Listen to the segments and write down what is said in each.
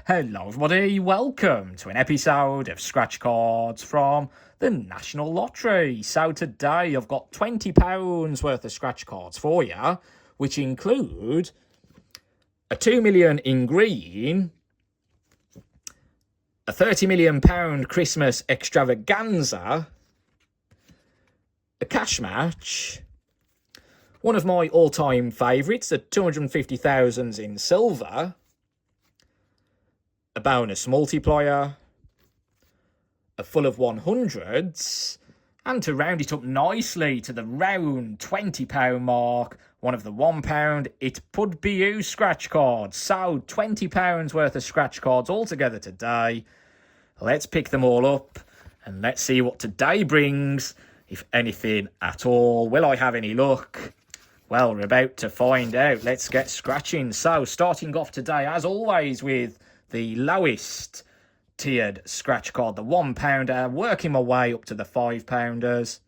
Hello everybody, welcome to an episode of Scratch Cards from the National Lottery. So today I've got £20 worth of scratch cards for you, which include a 2 million in green, a £30 million Christmas Extravaganza, a cash match, one of my all-time favourites, the 250,000 in silver, a bonus multiplier, a full of 100s, and to round it up nicely to the round £20 mark, one of the £1 It Could Be You scratch cards. So £20 worth of scratch cards altogether today. Let's pick them all up and let's see what today brings, if anything at all. Will I have any luck? Well, we're about to find out. Let's get scratching. So starting off today, as always, with the lowest tiered scratch card, the £1, working my way up to the £5.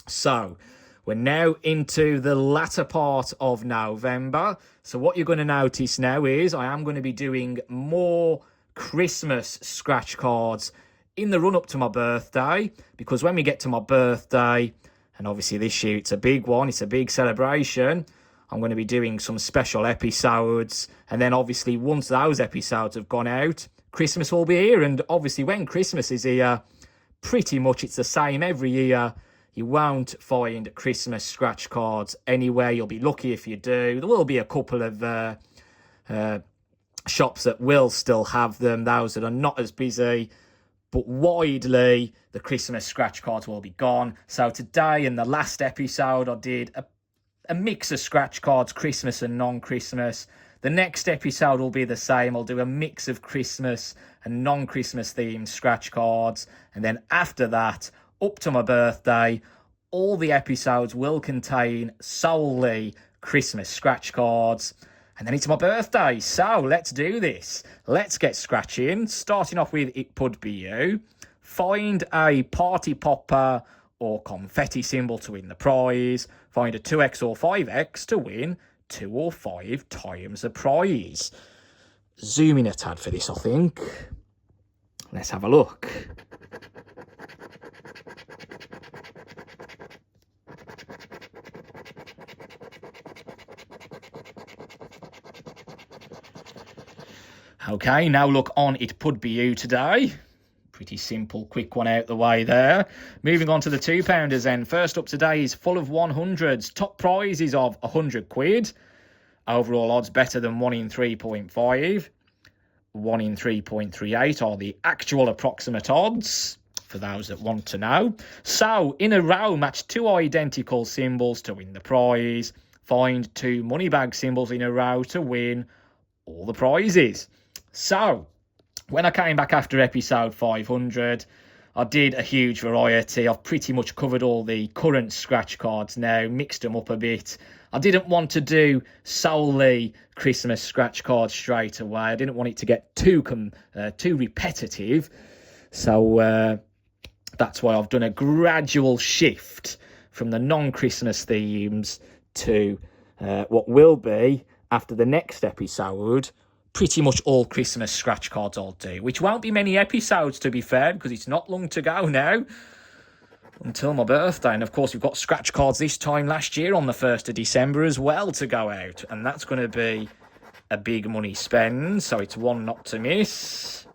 So we're now into the latter part of November. So what you're going to notice now is I am going to be doing more Christmas scratch cards in the run up to my birthday, because when we get to my birthday, and obviously this year it's a big one, it's a big celebration, I'm going to be doing some special episodes, and then obviously once those episodes have gone out, Christmas will be here. And obviously when Christmas is here, pretty much it's the same every year. You won't find Christmas scratch cards anywhere. You'll be lucky if you do. There will be a couple of shops that will still have them, those that are not as busy, but widely the Christmas scratch cards will be gone. So today, in the last episode, I did a mix of scratch cards, Christmas and non-Christmas. The next episode will be the same. I'll do a mix of Christmas and non-Christmas themed scratch cards. And then after that, up to my birthday, all the episodes will contain solely Christmas scratch cards. And then it's my birthday. So let's do this. Let's get scratching. Starting off with It Could Be You. Find a party popper or confetti symbol to win the prize. Find a 2x or 5x to win 2 or 5 times the prize. Zoom in a tad for this, I think. Let's have a look. Okay, now look on It Could Be You today. Pretty simple, quick one out the way there. Moving on to the £2 then. First up today is full of 100s. Top prize is of £100. Overall odds better than 1 in 3.5. 1 in 3.38 are the actual approximate odds, for those that want to know. So, in a row, match 2 identical symbols to win the prize. Find 2 money bag symbols in a row to win all the prizes. So, when I came back after episode 500, I did a huge variety. I've pretty much covered all the current scratch cards now, mixed them up a bit. I didn't want to do solely Christmas scratch cards straight away. I didn't want it to get too repetitive. So that's why I've done a gradual shift from the non-Christmas themes to what will be, after the next episode, pretty much all Christmas scratch cards I'll do, which won't be many episodes, to be fair, because it's not long to go now until my birthday. And of course, we've got scratch cards this time last year on the 1st of December as well to go out, and that's going to be a big money spend, so it's one not to miss.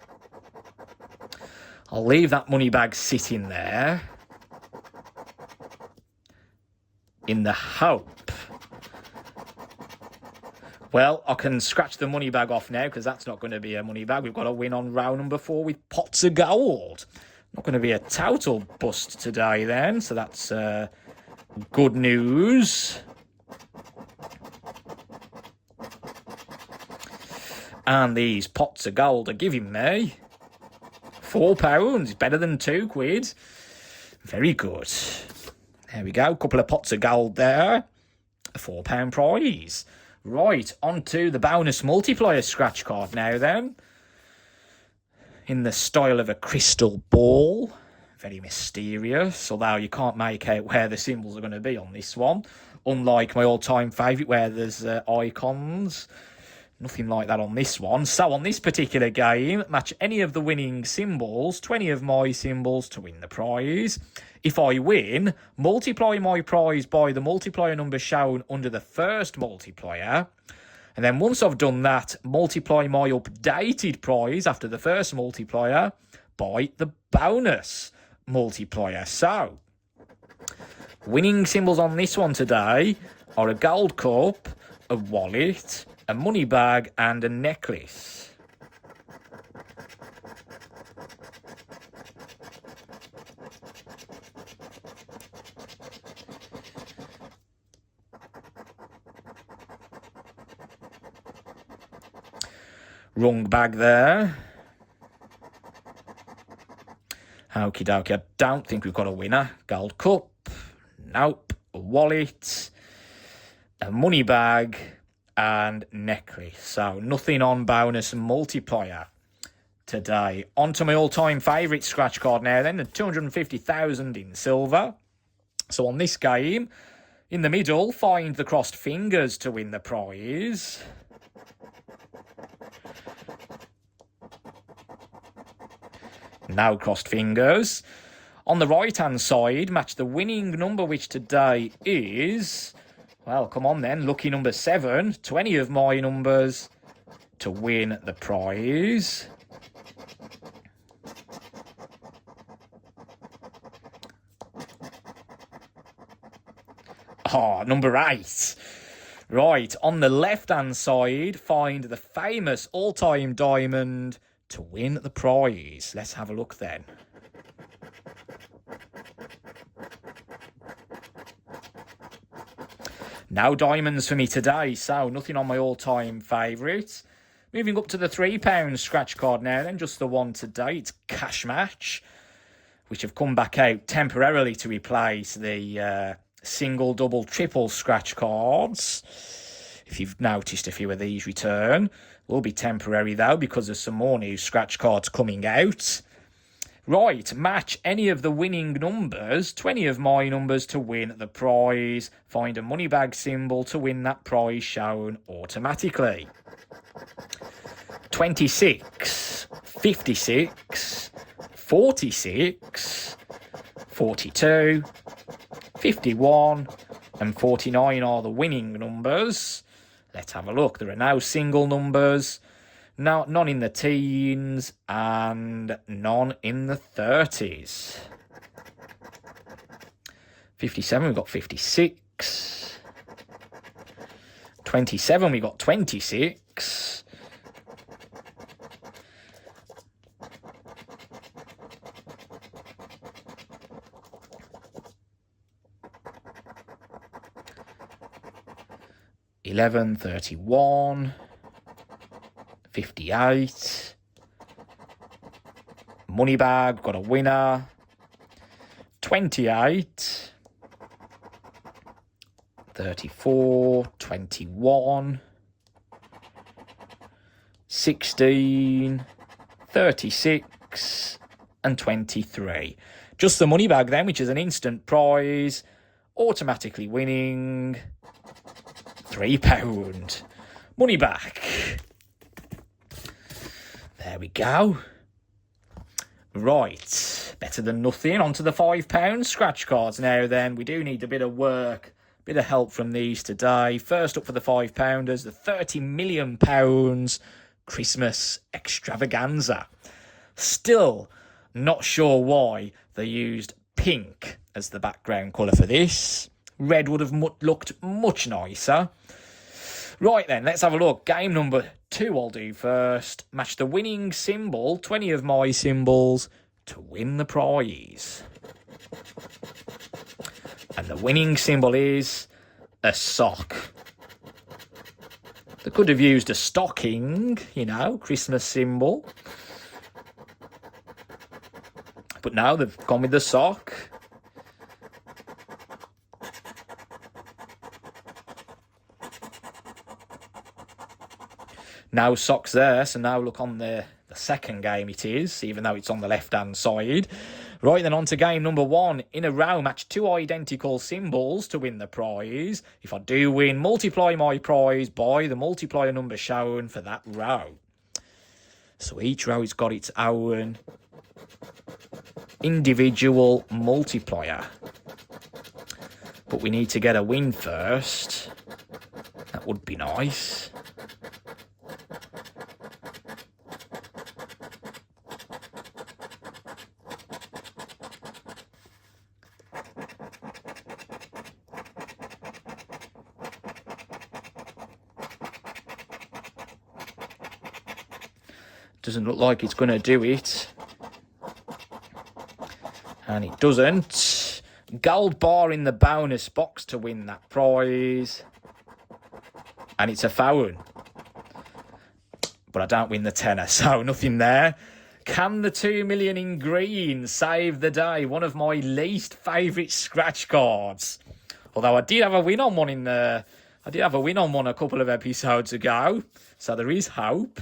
I'll leave that money bag sitting there in the hope, well, I can scratch the money bag off now, because that's not going to be a money bag. We've got to win on round number 4 with pots of gold. Not going to be a total bust today then, so that's good news. And these pots of gold are giving me £4, better than £2. Very good. There we go, a couple of pots of gold there. A £4 prize. Right, on to the bonus multiplier scratch card now then. In the style of a crystal ball. Very mysterious, although you can't make out where the symbols are going to be on this one. Unlike my all-time favourite where there's icons. Nothing like that on this one. So on this particular game, match any of the winning symbols, 20 of my symbols to win the prize. If I win, multiply my prize by the multiplier number shown under the first multiplier. And then once I've done that, multiply my updated prize after the first multiplier by the bonus multiplier. So, winning symbols on this one today are a gold cup, a wallet, a money bag, and a necklace. Wrong bag there. Okie dokie, I don't think we've got a winner. Gold cup, nope. A wallet, a money bag, and necklace. So nothing on bonus and multiplier today. On to my all-time favourite scratch card now then, the 250,000 in silver. So on this game, in the middle, find the crossed fingers to win the prize. Now crossed fingers. On the right-hand side, match the winning number, which today is, well, come on then, lucky number 7, 20 of my numbers to win the prize. Number 8. Right, on the left-hand side, find the famous all-time diamond to win the prize. Let's have a look then. No diamonds for me today, so nothing on my all-time favourite. Moving up to the £3 scratch card now then, just the one today. It's Cash Match, which have come back out temporarily to replace the single, double, triple scratch cards. If you've noticed a few of these return. Will be temporary though, because there's some more new scratch cards coming out. Right, match any of the winning numbers, 20 of my numbers to win the prize. Find a money bag symbol to win that prize shown automatically. 26, 56, 46, 42, 51, and 49 are the winning numbers. Let's have a look. There are no single numbers, none in the teens, and none in the 30s. 57, we've got 56. 27, we've got 26. 11, 31, 58, money bag, got a winner, 28, 34, 21, 16, 36, and 23. Just the money bag then, which is an instant prize, automatically winning £3. Money back. There we go. Right, better than nothing. On to the £5 scratch cards now then. We do need a bit of work, bit of help from these today. First up for the £5-pounders, the £30 million Christmas Extravaganza. Still not sure why they used pink as the background colour for this. Red would have looked much nicer. Right then, let's have a look. Game number 2 I'll do first. Match the winning symbol, 20 of my symbols, to win the prize. And the winning symbol is a sock. They could have used a stocking, you know, Christmas symbol. But no, they've gone with the sock. No socks there, so now look on the second game it is, even though it's on the left-hand side. Right, then on to game number 1. In a row, match 2 identical symbols to win the prize. If I do win, multiply my prize by the multiplier number shown for that row. So each row's got its own individual multiplier. But we need to get a win first. That would be nice. Doesn't look like it's going to do it. And it doesn't. Gold bar in the bonus box to win that prize. And it's a phone. But I don't win the tenner, so nothing there. Can the 2 million in green save the day? One of my least favourite scratch cards. Although I did have a win on one a couple of episodes ago. So there is hope.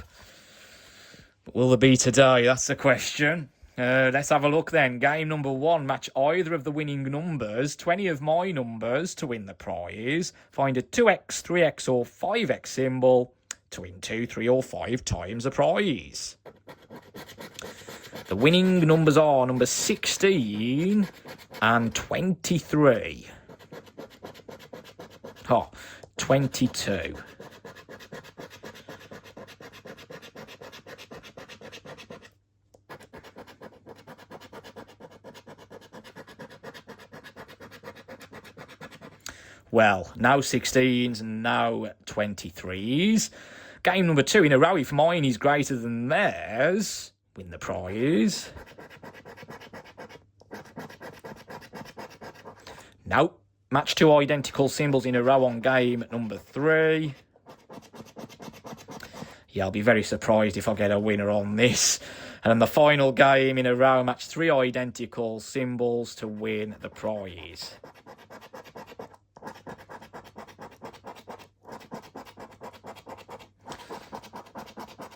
But will there be today? That's the question. Let's have a look then. Game number 1. Match either of the winning numbers. 20 of my numbers to win the prize. Find a 2x, 3x or 5x symbol to win 2, 3 or 5 times the prize. The winning numbers are number 16 and 23. 22. Well, now 16s and now 23s. Game number 2 in a row. If mine is greater than theirs, win the prize. Nope. Match 2 identical symbols in a row on game number 3. Yeah, I'll be very surprised if I get a winner on this. And then the final game in a row, match 3 identical symbols to win the prize.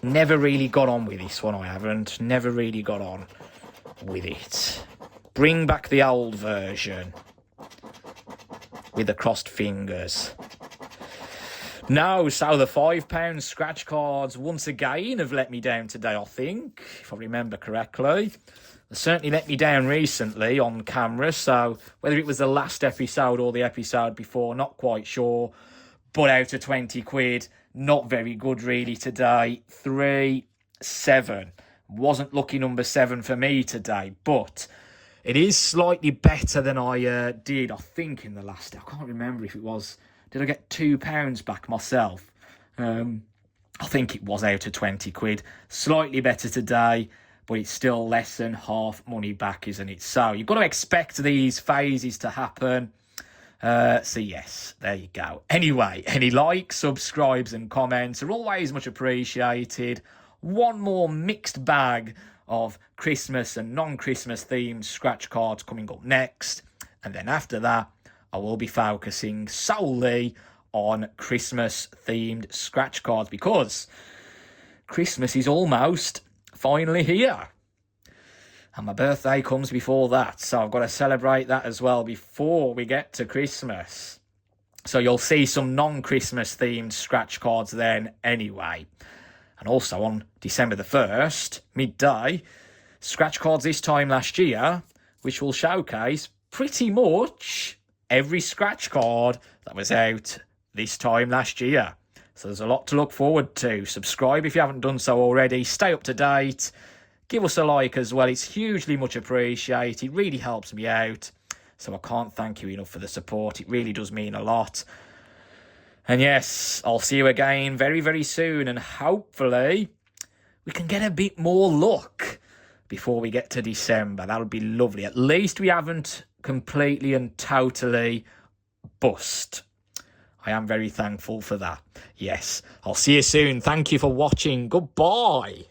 Never really got on with this one, I haven't. Never really got on with it. Bring back the old version. With the crossed fingers. No, so the £5 scratch cards once again have let me down today, I think. If I remember correctly. They certainly let me down recently on camera. So whether it was the last episode or the episode before, not quite sure. But out of 20 quid, not very good really today. 3, 7. Wasn't lucky number 7 for me today, but it is slightly better than I did, I think, in the last. I can't remember if it was. Did I get £2 back myself? I think it was out of 20 quid. Slightly better today, but it's still less than half money back, isn't it? So you've got to expect these phases to happen. So yes, there you go. Anyway, any likes, subscribes and comments are always much appreciated. One more mixed bag of Christmas and non-Christmas themed scratch cards coming up next. And then after that, I will be focusing solely on Christmas themed scratch cards because Christmas is almost finally here. And my birthday comes before that, so I've got to celebrate that as well before we get to Christmas. So you'll see some non-Christmas themed scratch cards then anyway. And also on December the 1st, midday, scratch cards this time last year, which will showcase pretty much every scratch card that was out this time last year. So there's a lot to look forward to. Subscribe if you haven't done so already. Stay up to date. Give us a like as well. It's hugely much appreciated. It really helps me out. So I can't thank you enough for the support. It really does mean a lot. And yes, I'll see you again very, very soon. And hopefully we can get a bit more luck before we get to December. That would be lovely. At least we haven't completely and totally bust. I am very thankful for that. Yes, I'll see you soon. Thank you for watching. Goodbye.